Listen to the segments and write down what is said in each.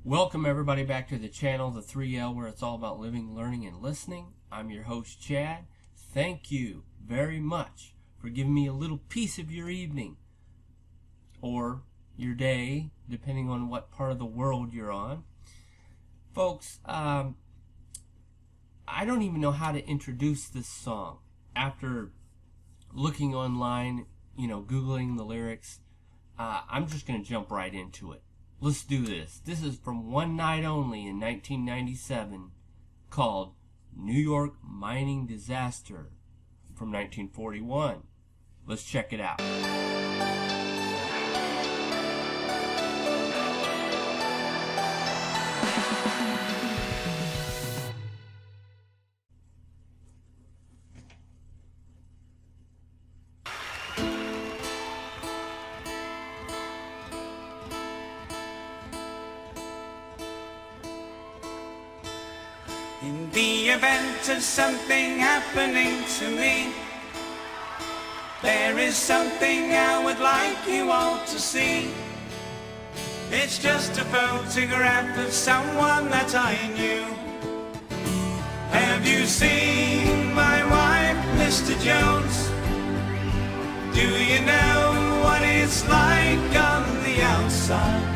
Welcome everybody back to the channel, the 3L, where it's all about living, learning, and listening. I'm your host, Chad. Thank you very much for giving me a little piece of your evening or your day, depending on what part of the world you're on. Folks, I don't even know how to introduce this song. After looking online, Googling the lyrics, I'm just going to jump right into it. Let's do this. This is from One Night Only in 1997, called New York Mining Disaster from 1941. Let's check it out. In the event of something happening to me, there is something I would like you all to see. It's just a photograph of someone that I knew. Have you seen my wife, Mr. Jones? Do you know what it's like on the outside?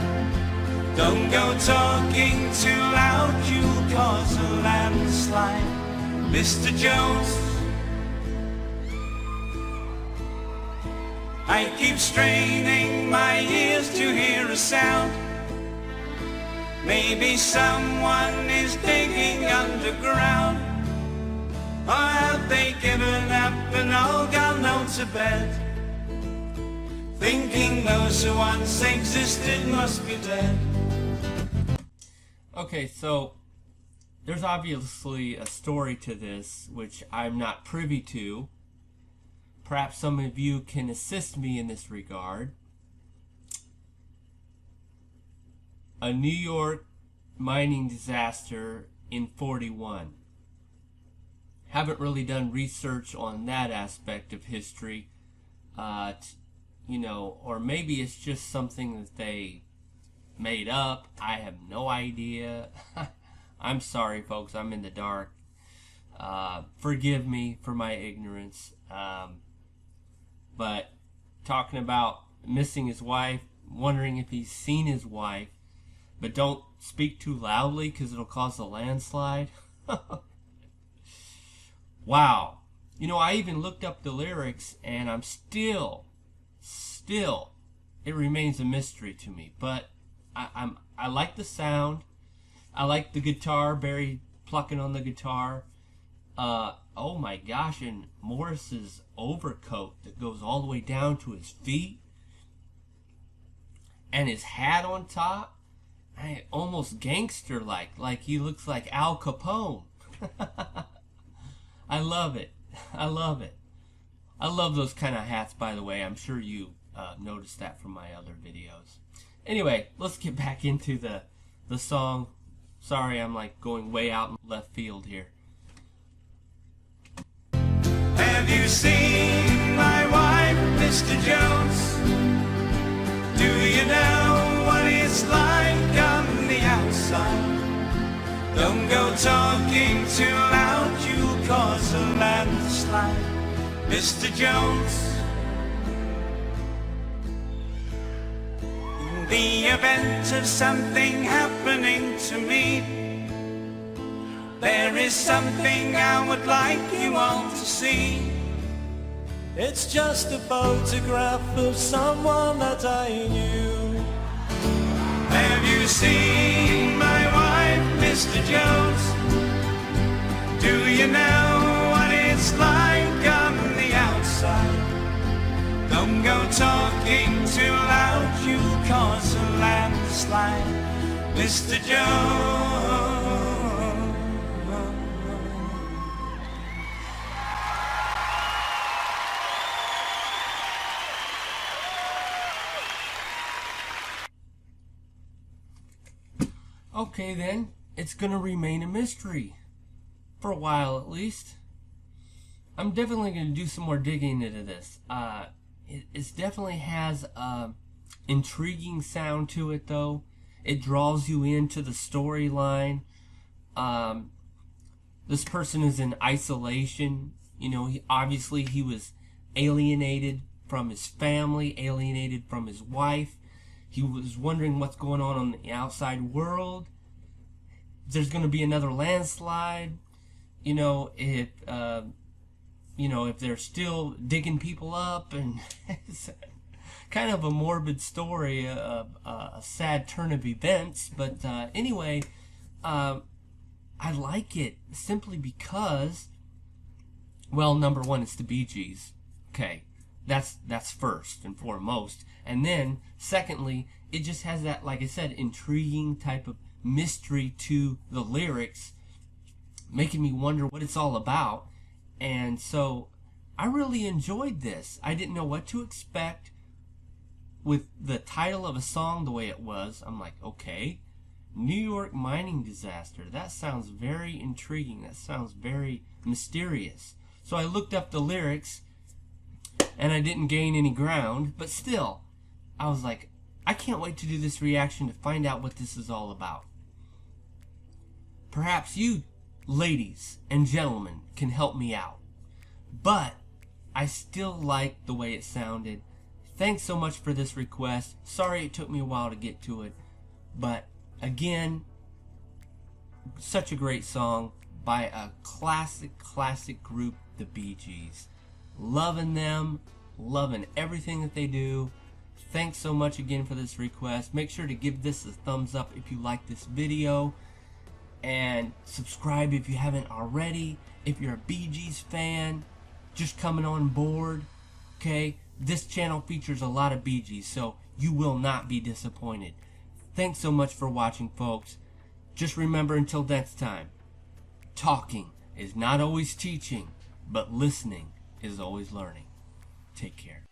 Don't go talking too loud, you'll cause a landslide, Mr. Jones. I keep straining my ears to hear a sound. Maybe someone is digging underground. Or have they given up and all gone on to bed, thinking those who once existed must be dead? Okay, so there's obviously a story to this which I'm not privy to. Perhaps some of you can assist me in this regard. A New York mining disaster in 41. Haven't really done research on that aspect of history, or maybe it's just something that they made up. I have no idea. I'm sorry, folks. I'm in the dark. Forgive me for my ignorance. But talking about missing his wife, wondering if he's seen his wife, but don't speak too loudly because it'll cause a landslide. Wow. I even looked up the lyrics and I'm still, it remains a mystery to me. But I like the sound. I like the guitar, Barry plucking on the guitar. Oh my gosh, and Morris's overcoat that goes all the way down to his feet. And his hat on top. Almost gangster-like he looks like Al Capone. I love it. I love it. I love those kind of hats, by the way. I'm sure you noticed that from my other videos. Anyway, let's get back into the song. Sorry, I'm going way out in left field here. Have you seen my wife, Mr. Jones? Do you know what it's like on the outside? Don't go talking too loud, you'll cause a landslide, Mr. Jones. In the event of something happening to me, there is something I would like you all to see. It's just a photograph of someone that I knew. Have you seen my wife, Mr. Jones? Do you know what it's like on the outside? Don't go talking too loud, you'll cause a landslide, Mr. Jones. Okay then, it's gonna remain a mystery. For a while at least. I'm definitely gonna do some more digging into this. It definitely has intriguing sound to it though. It draws you into the storyline. This person is in isolation. You know, obviously he was alienated from his family, alienated from his wife. He was wondering what's going on in the outside world. There's going to be another landslide. You know, if they're still digging people up, and it's kind of a morbid story, a sad turn of events. But anyway, I like it simply because, well, number one, it's the Bee Gees. Okay, that's first and foremost, and then secondly, it just has that, like I said, intriguing type of mystery to the lyrics, making me wonder what it's all about. And so I really enjoyed this. I didn't know what to expect with the title of a song the way it was. I'm like, okay, New York mining disaster. That sounds very intriguing. That sounds very mysterious. So I looked up the lyrics, and I didn't gain any ground, but still, I was like, I can't wait to do this reaction to find out what this is all about. Perhaps you, ladies and gentlemen, can help me out. But I still like the way it sounded. Thanks so much for this request. Sorry it took me a while to get to it. But again, such a great song by a classic group, the Bee Gees. Loving them, loving everything that they do. Thanks so much again for this request. Make sure to give this a thumbs up if you like this video, and subscribe if you haven't already. If you're a Bee Gees fan, just coming on board, okay, this channel features a lot of Bee Gees, so you will not be disappointed. Thanks so much for watching, folks. Just remember, until next time, talking is not always teaching, but listening is always learning. Take care.